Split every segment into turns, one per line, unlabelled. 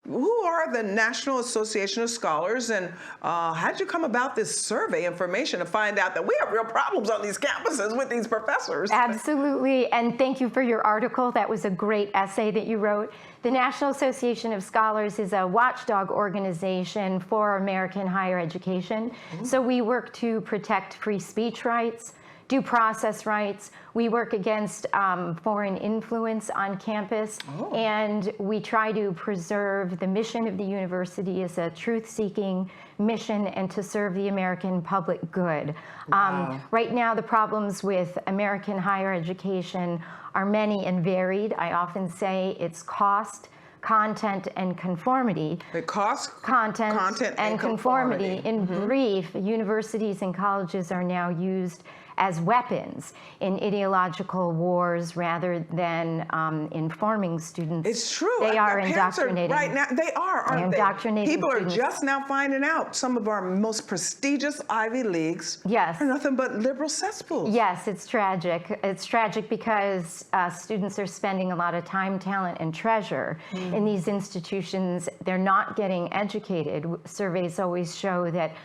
who are the National Association of Scholars, and how did you come about this survey information to find out that we have real problems on these campuses with these professors?
Absolutely, and thank you for your article. That was a great essay that you wrote. The National Association of Scholars is a watchdog organization for American higher education. So we work to protect free speech rights, due process rights. We work against foreign influence on campus, and we try to preserve the mission of the university as a truth-seeking mission and to serve the American public good. Right now, the problems with American higher education are many and varied. I often say it's cost, content, and conformity.
The cost,
content and conformity. In brief, universities and colleges are now used as weapons in ideological wars rather than informing students.
It's true.
They are indoctrinating.
Right now, they are, aren't they? People are just now finding out some of our most prestigious Ivy Leagues are nothing but liberal cesspools.
Yes, it's tragic. It's tragic because students are spending a lot of time, talent, and treasure in these institutions. They're not getting educated. Surveys always show that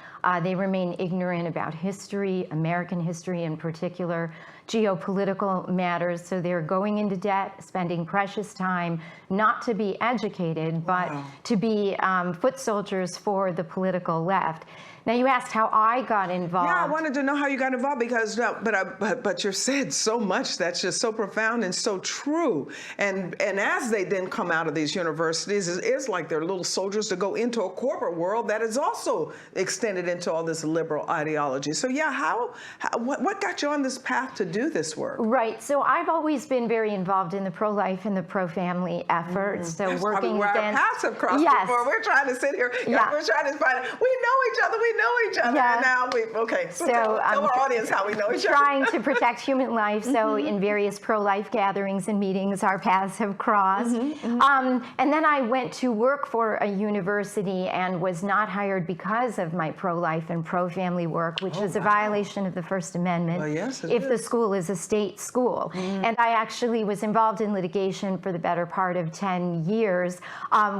they remain ignorant about history, American history in particular, geopolitical matters. So they're going into debt, spending precious time not to be educated, but to be foot soldiers for the political left. Now, you asked how I got involved.
Yeah, I wanted to know how you got involved because, but you said so much that's just so profound and so true. And as they then come out of these universities, it's like they're little soldiers to go into a corporate world that is also extended into all this liberal ideology. So yeah, what got you on this path to do this work?
Right. So I've always been very involved in the pro-life and the pro-family efforts. So
that's
working
where
against.
Our paths have crossed before. We're trying to sit here. We're trying to find. We know each other. We know each other.
Yeah.
And now so tell our audience how we know each other.
Trying to protect human life. So in various pro-life gatherings and meetings, our paths have crossed. And then I went to work for a university and was not hired because of my pro-life and pro-family work, which is a violation of the First Amendment.
Well, yes,
if the school is a state school. And I actually was involved in litigation for the better part of 10 years,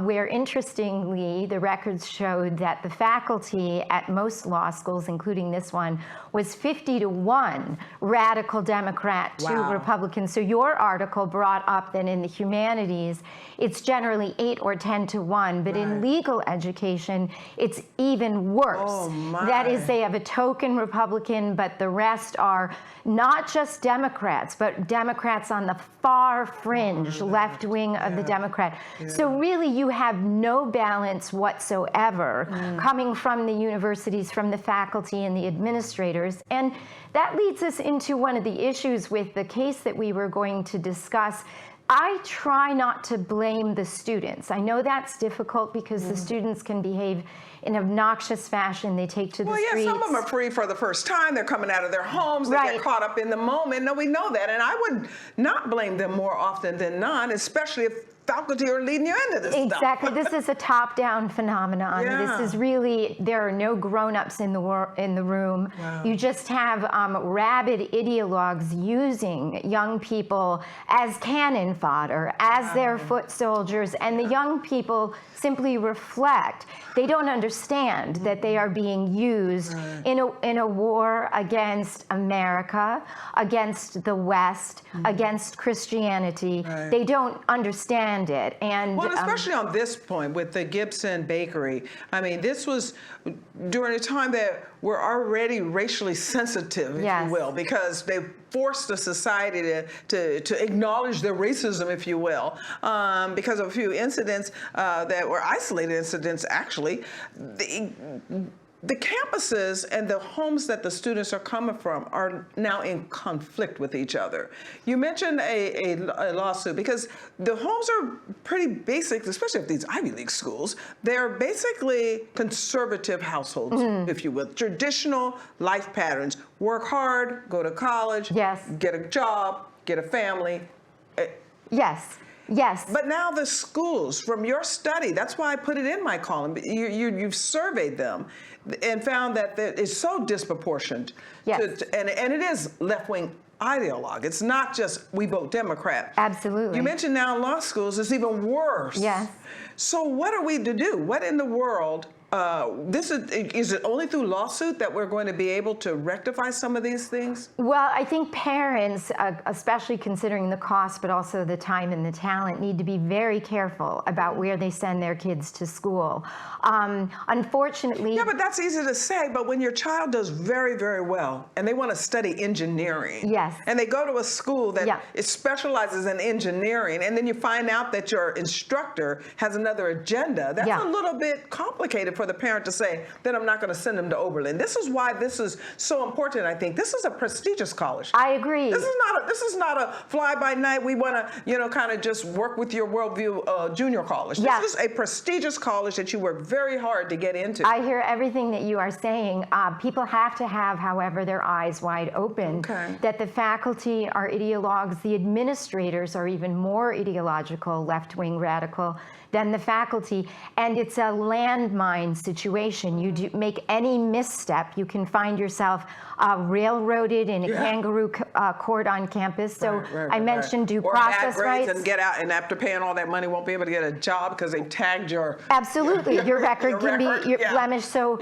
where interestingly, the records showed that the faculty at most law schools, including this one, was 50-1 radical Democrat to Republican. So your article brought up that in the humanities, it's generally 8 or 10-1, but in legal education, it's even worse.
Oh, my.
That is, they have a token Republican, but the rest are not just Democrats, but Democrats on the far fringe, left wing of the Democrat. So really, you have no balance whatsoever coming from the universities, from the faculty and the administrators. And that leads us into one of the issues with the case that we were going to discuss. I try not to blame the students. I know that's difficult because the students can behave in obnoxious fashion. They take to the streets.
Well, yeah, some of them are free for the first time. They're coming out of their homes. They get caught up in the moment. No, we know that. And I would not blame them more often than not, especially if faculty are leading you into this stuff.
Exactly. This is a top-down phenomenon. This is really, there are no grown-ups in the room. You just have rabid ideologues using young people as cannon fodder, as their foot soldiers, and the young people simply reflect. They don't understand that they are being used in a war against America, against the West, against Christianity. They don't understand it. And
well, especially on this point with the Gibson Bakery. I mean, this was during a time that we're already racially sensitive, if you will, because they forced the society to acknowledge their racism, if you will, because of a few incidents that were isolated incidents, actually. The campuses and the homes that the students are coming from are now in conflict with each other. You mentioned a lawsuit because the homes are pretty basic, especially at these Ivy League schools. They're basically conservative households, if you will, traditional life patterns. Work hard, go to college, get a job, get a family.
Yes.
But now the schools, from your study, that's why I put it in my column, you've surveyed them and found that it's so disproportionate. And it is left-wing ideologue. It's not just we vote Democrat.
Absolutely.
You mentioned now in law schools, it's even worse. So what are we to do? What in the world? Is it only through lawsuit that we're going to be able to rectify some of these things?
Well, I think parents, especially considering the cost, but also the time and the talent, need to be very careful about where they send their kids to school. Unfortunately...
Yeah, but that's easy to say, but when your child does very, very well, and they want to study engineering,
yes,
and they go to a school that it specializes in engineering, and then you find out that your instructor has another agenda, that's a little bit complicated for the parent to say that I'm not going to send them to Oberlin. This is why this is so important, I think. This is a prestigious college.
I agree.
This is not a fly-by-night, we want to, kind of just work with your worldview junior college. This is a prestigious college that you work very hard to get into.
I hear everything that you are saying. People have to have, however, their eyes wide open. That the faculty are ideologues, the administrators are even more ideological, left-wing radical than the faculty, and it's a landmine situation. You do make any misstep, you can find yourself railroaded in a kangaroo court on campus. So I mentioned due process rights.
And get out, and after paying all that money, won't be able to get a job because they tagged your...
Absolutely, your record can be blemished. So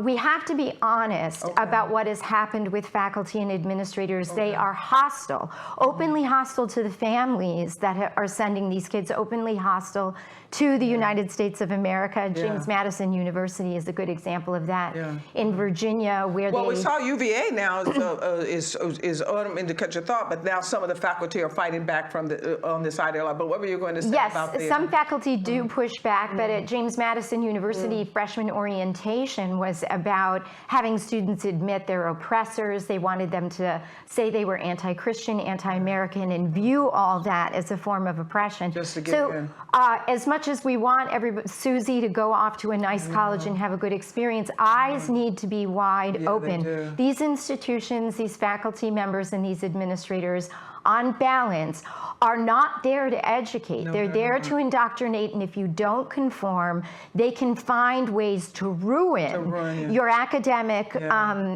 we have to be honest about what has happened with faculty and administrators. They are hostile, openly hostile to the families that are sending these kids, openly hostile to the United States of America. James Madison University is a good example of that. In Virginia, where
we saw UVA now is I don't mean to cut your thought, but now some of the faculty are fighting back from on this ideology. But what were you going to say about the...
Yes, some faculty do push back, but at James Madison University, freshman orientation was about having students admit their oppressors. They wanted them to say they were anti-Christian, anti-American, and view all that as a form of oppression.
Just to get in.
As much as we want Susie to go off to a nice college and have a good experience, eyes need to be wide open. These institutions, these faculty members, and these administrators, on balance, are not there to educate. They're there to indoctrinate, and if you don't conform, they can find ways to ruin your academic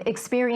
experience.